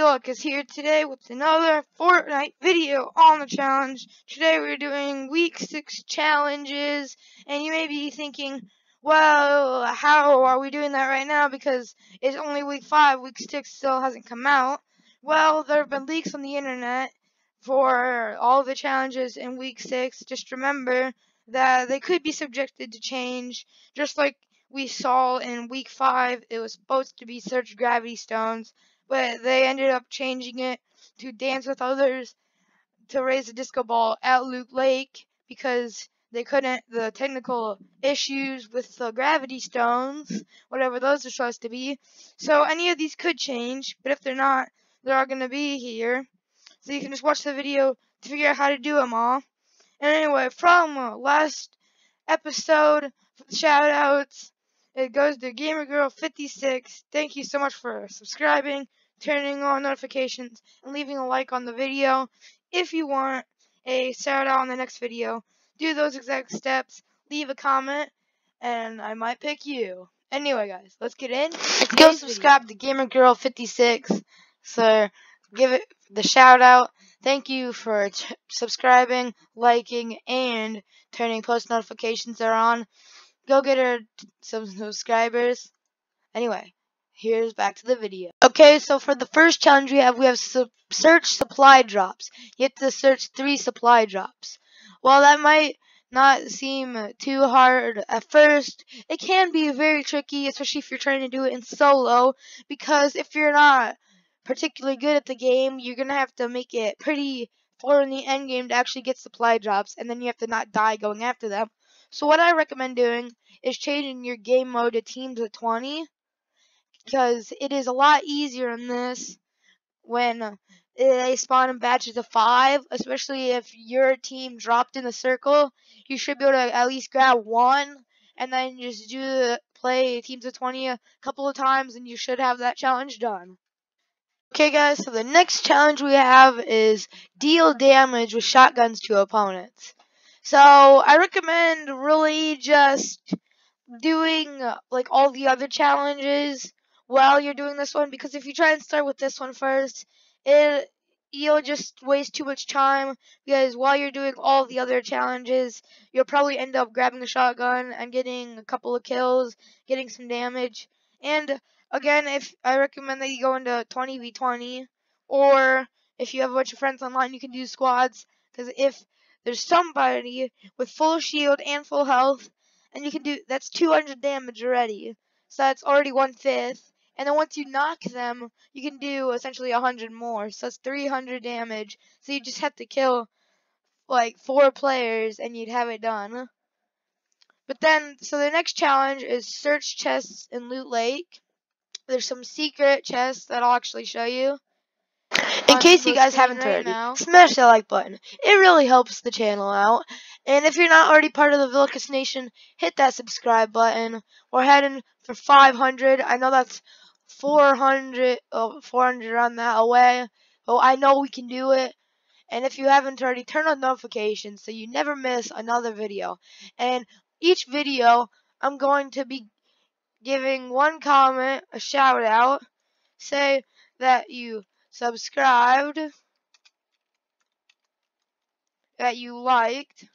Villicous here today with another Fortnite video on the challenge. Today we're doing week 6 challenges, and you may be thinking, well, how are we doing that right now because it's only week 5, week 6 still hasn't come out. Well, there have been leaks on the internet for all the challenges in week 6. Just remember that they could be subjected to change, just like we saw in week 5. It was supposed to be search gravity stones, but they ended up changing it to dance with others to raise a disco ball at Loot Lake because they couldn't, the technical issues with the gravity stones, whatever those are supposed to be. So any of these could change, but if they're not, they are going to be here. So you can just watch the video to figure out how to do them all. And anyway, from last episode, shout outs, it goes to GamerGirl56. Thank you so much for subscribing, turning on notifications, and leaving a like on the video. If you want a shout out on the next video, do those exact steps, leave a comment, and I might pick you. Anyway, guys, let's get in. Go subscribe to GamerGirl56. So give it the shout out. Thank you for subscribing, liking, and turning post notifications on. Go get her some subscribers. Anyway, here's back to the video. Okay, so for the first challenge we have search supply drops. You have to search 3 supply drops. While that might not seem too hard at first, it can be very tricky, especially if you're trying to do it in solo, because if you're not particularly good at the game, you're going to have to make it pretty far in the end game to actually get supply drops, and then you have to not die going after them. So what I recommend doing is changing your game mode to teams of 20, because it is a lot easier in this when they spawn in batches of 5, especially if your team dropped in the circle. You should be able to at least grab 1 and then just play teams of 20 a couple of times, and you should have that challenge done. Okay guys, so the next challenge we have is deal damage with shotguns to opponents. So I recommend really just doing like all the other challenges while you're doing this one, because if you try and start with this one first, you'll just waste too much time, because while you're doing all the other challenges, you'll probably end up grabbing a shotgun and getting a couple of kills, getting some damage. And again, if I recommend that you go into 20v20, or if you have a bunch of friends online, you can do squads, because if there's somebody with full shield and full health, and you can do, that's 200 damage already, so that's already 1/5. And then once you knock them, you can do essentially 100 more, so that's 300 damage. So you just have to kill like 4 players and you'd have it done. But then, so the next challenge is search chests in Loot Lake. There's some secret chests that I'll actually show you. In case you guys haven't already, smash that like button. It really helps the channel out. And if you're not already part of the Villicous Nation, hit that subscribe button. We're heading for 500. I know that's 400 on that away. But I know we can do it. And if you haven't already, turn on notifications so you never miss another video. And each video, I'm going to be giving one comment a shout out. Say that you subscribed, that you liked,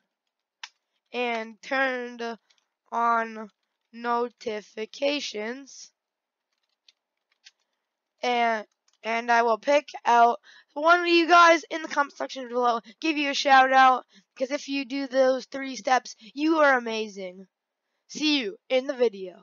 and turned on notifications, and I will pick out one of you guys in the comment section below, give you a shout out, because if you do those 3 steps, you are amazing. See you in the video.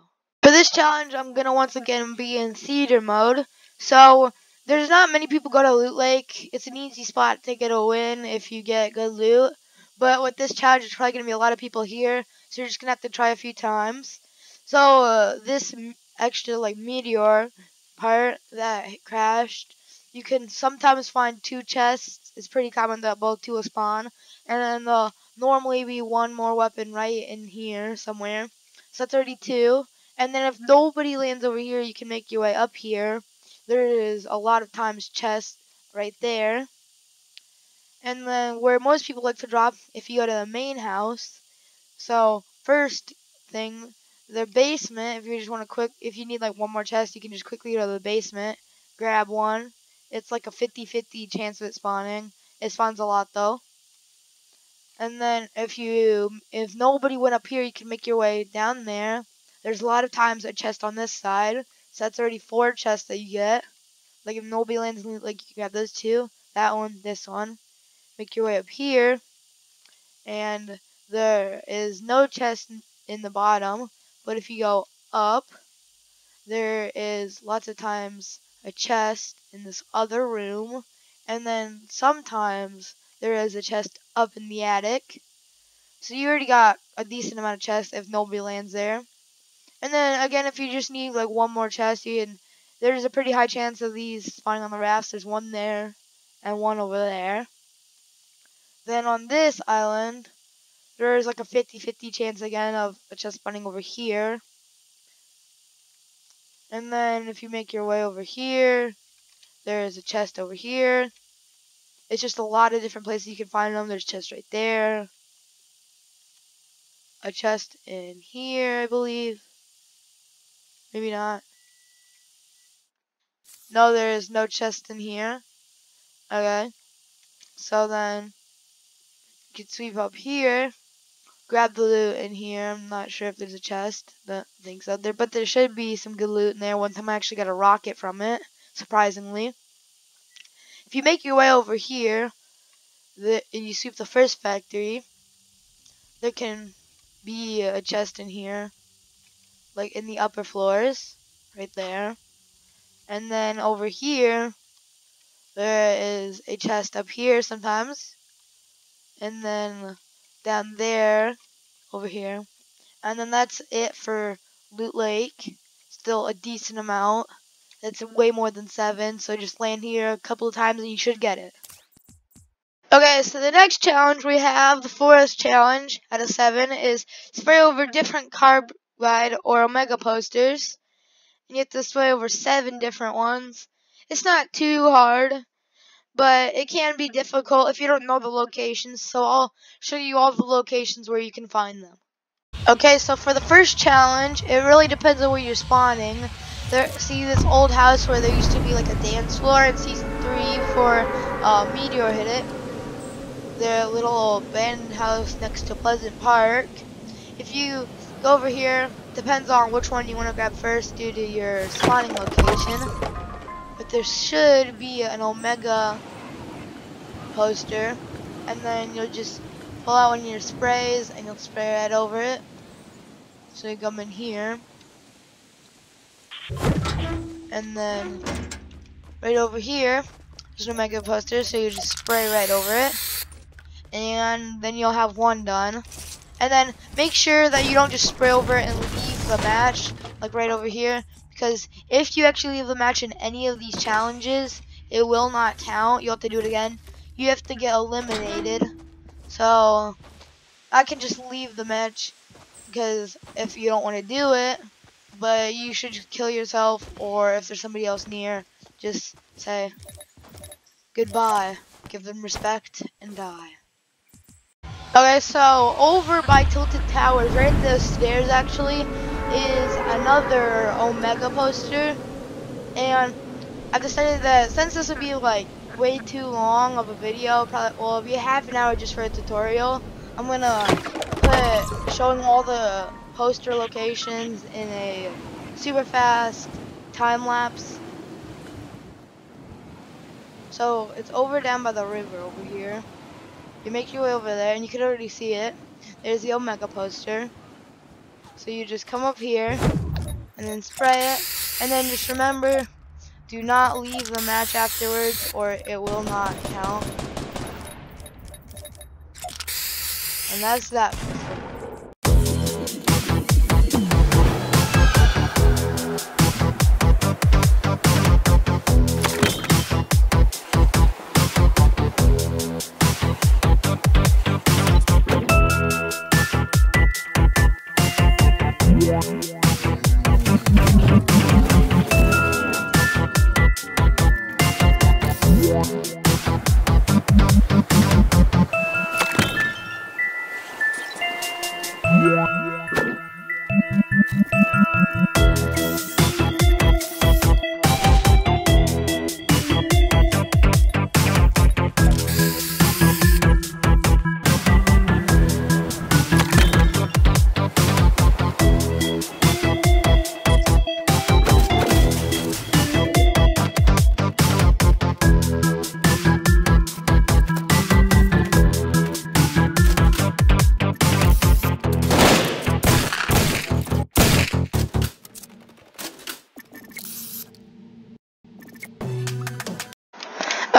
For this challenge, I'm going to once again be in theater mode. So there's not many people go to Loot Lake. It's an easy spot to get a win if you get good loot. But with this challenge, there's probably going to be a lot of people here, so you're just going to have to try a few times. So this extra like meteor part that crashed, you can sometimes find 2 chests. It's pretty common that both 2 will spawn. And then there'll normally be 1 more weapon right in here somewhere. So 32. And then if nobody lands over here, you can make your way up here. There is a lot of times chests right there. And then where most people like to drop, if you go to the main house. So first thing, the basement, if you just want to if you need like 1 more chest, you can just quickly go to the basement, grab 1, It's like a 50-50 chance of it spawning. It spawns a lot though. And then if nobody went up here, you can make your way down there. There's a lot of times a chest on this side. So that's already 4 chests that you get. Like if nobody lands, like you got those 2, that one, this one. Make your way up here, and there is no chest in the bottom. But if you go up, there is lots of times a chest in this other room, and then sometimes there is a chest up in the attic. So you already got a decent amount of chests if nobody lands there. And then again, if you just need like one more chest, there's a pretty high chance of these spawning on the rafts. There's one there and one over there. Then on this island, there's like a 50-50 chance again of a chest spawning over here. And then if you make your way over here, there's a chest over here. It's just a lot of different places you can find them. There's a chest right there. A chest in here, I believe. Maybe not. No, there is no chest in here. Okay. So then you can sweep up here. Grab the loot in here. I'm not sure if there's a chest. Don't think so. But there should be some good loot in there. One time I actually got a rocket from it, surprisingly. If you make your way over here, and you sweep the first factory, there can be a chest in here, like in the upper floors, right there. And then over here, there is a chest up here sometimes. And then down there, over here. And then that's it for Loot Lake. Still a decent amount. That's way more than 7, so just land here a couple of times and you should get it. Okay, so the next challenge we have, the forest challenge out of 7, is spray over different carbide or omega posters. And you have to spray over 7 different ones. It's not too hard, but it can be difficult if you don't know the locations, so I'll show you all the locations where you can find them. Okay, so for the first challenge, it really depends on where you're spawning. See this old house where there used to be like a dance floor in season 3 before Meteor hit it? The little abandoned house next to Pleasant Park. If you go over here, depends on which one you want to grab first due to your spawning location. But there should be an Omega poster, and then you'll just pull out one of your sprays and you'll spray right over it. So you come in here, and then right over here there's an Omega poster, so you just spray right over it, and then you'll have one done. And then make sure that you don't just spray over it and leave the match, like right over here, because if you actually leave the match in any of these challenges, it will not count. You'll have to do it again. You have to get eliminated. So I can just leave the match because if you don't want to do it, but you should just kill yourself, or if there's somebody else near, just say goodbye, give them respect, and die. Okay, so over by Tilted Towers, right at the stairs actually, is another Omega poster, and I've decided that since this would be like way too long of a video, probably, well, it'll be half an hour just for a tutorial, I'm gonna put showing all the poster locations in a super fast time lapse. So it's over down by the river over here. You make your way over there, and you can already see it. There's the Omega poster. So you just come up here and then spray it, and then just remember, do not leave the match afterwards or it will not count. And that's that.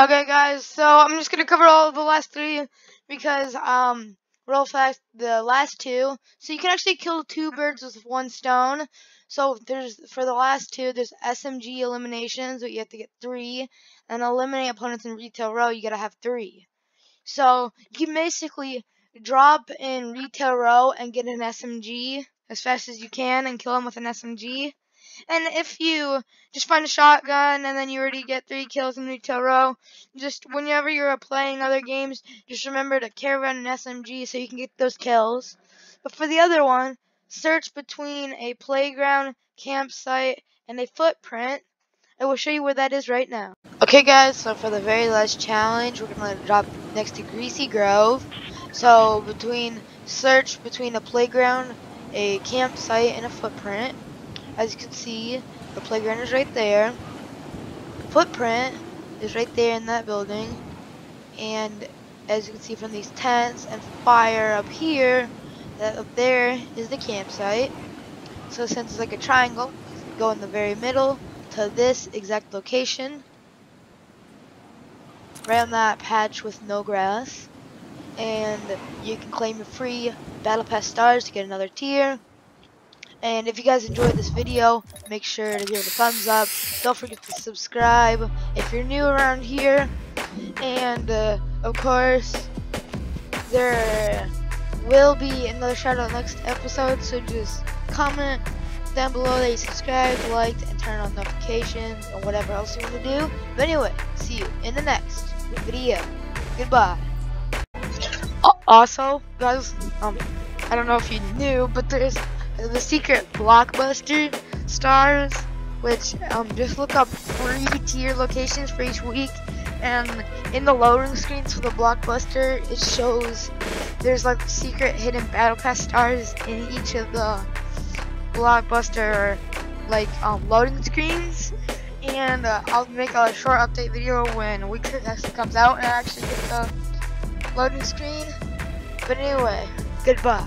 Okay, guys, so I'm just gonna cover all of the last three because real fast, the last two. So you can actually kill two birds with one stone. So for the last two, there's SMG eliminations, but you have to get 3, and eliminate opponents in retail row, you gotta have 3. So you can basically drop in retail row and get an SMG as fast as you can and kill them with an SMG. And if you just find a shotgun and then you already get 3 kills in retail row, just whenever you're playing other games, just remember to carry around an SMG so you can get those kills. But for the other one, search between a playground, campsite, and a footprint. I will show you where that is right now. Okay, guys, so for the very last challenge, we're going to drop next to Greasy Grove. So search between a playground, a campsite, and a footprint. As you can see, the playground is right there. Footprint is right there in that building. And as you can see from these tents and fire up here, that up there is the campsite. So since it's like a triangle, go in the very middle to this exact location. Right on that patch with no grass. And you can claim your free Battle Pass stars to get another tier. And if you guys enjoyed this video, make sure to give it a thumbs up. Don't forget to subscribe if you're new around here. And of course, there will be another shout out next episode. So just comment down below that you subscribed, liked, and turn on notifications and whatever else you want to do. But anyway, see you in the next video. Goodbye. Also, guys, I don't know if you knew, but there's the secret blockbuster stars, which just look up free tier locations for each week, and in the loading screens for the blockbuster, it shows there's like secret hidden battle pass stars in each of the blockbuster like loading screens. And I'll make a short update video when week 6 actually comes out and I actually get the loading screen. But anyway, goodbye.